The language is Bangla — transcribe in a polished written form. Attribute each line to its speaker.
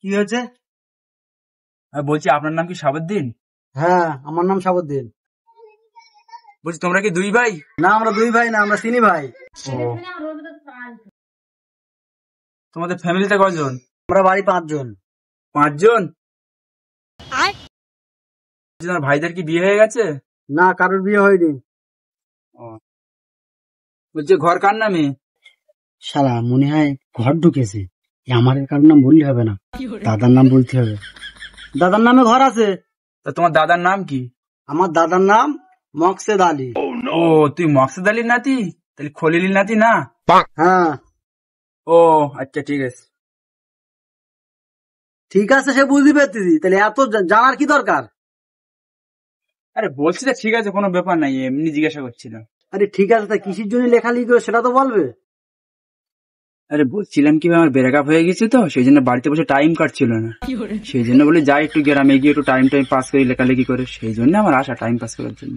Speaker 1: কি হয়েছে?
Speaker 2: বলছি আপনার নাম কি সাবুদ্দিন?
Speaker 1: হ্যাঁ, আমার নাম সাবুদ্দিন।
Speaker 2: বলছি তোমরা কি দুই ভাই?
Speaker 1: না, আমরা দুই ভাই না, আমরা তিনই ভাই।
Speaker 2: তোমাদের ফ্যামিলিতে কয়জন?
Speaker 1: আমরা বাড়ি 5 জন।
Speaker 2: 5 জন? তোমার ভাইদের কি বিয়ে হয়ে গেছে?
Speaker 1: না, কারোর বিয়ে হয়নি।
Speaker 2: বলছি ঘর কার নামে?
Speaker 1: শালা মনে হয় ঘর ঢুকেছে। আমার কারোর নাম বললে হবে না, দাদার নাম বলতে হবে। দাদার নামে ঘর আছে।
Speaker 2: তা তোমার দাদার নাম কি?
Speaker 1: আমার দাদার নাম মকসেদ আলী।
Speaker 2: ও, তুই মকসেদ আলীর নাতি? তাহলে খলিলের নাতি না?
Speaker 1: হ্যাঁ।
Speaker 2: ও আচ্ছা, ঠিক আছে।
Speaker 1: ঠিক আছে, সে বুঝতে পারতেছি, তাহলে এত জানার কি দরকার?
Speaker 2: আরে বলছি তো ঠিক আছে, কোনো ব্যাপার নাই, এমনি জিজ্ঞাসা করছিলাম।
Speaker 1: আরে ঠিক আছে, তা কিসের জন্য লেখালেখি করে সেটা তো বলবে।
Speaker 2: আরে বলছিলাম কি, আমার ব্রেকআপ হয়ে গেছে তো, সেই জন্য বাড়িতে বসে টাইম কাটছিল না, সেই জন্য বলে যাই একটু গ্রামে গিয়ে একটু টাইম পাস করি লেখালেখি করে, সেই জন্য আমার আশা টাইম পাস করার জন্য।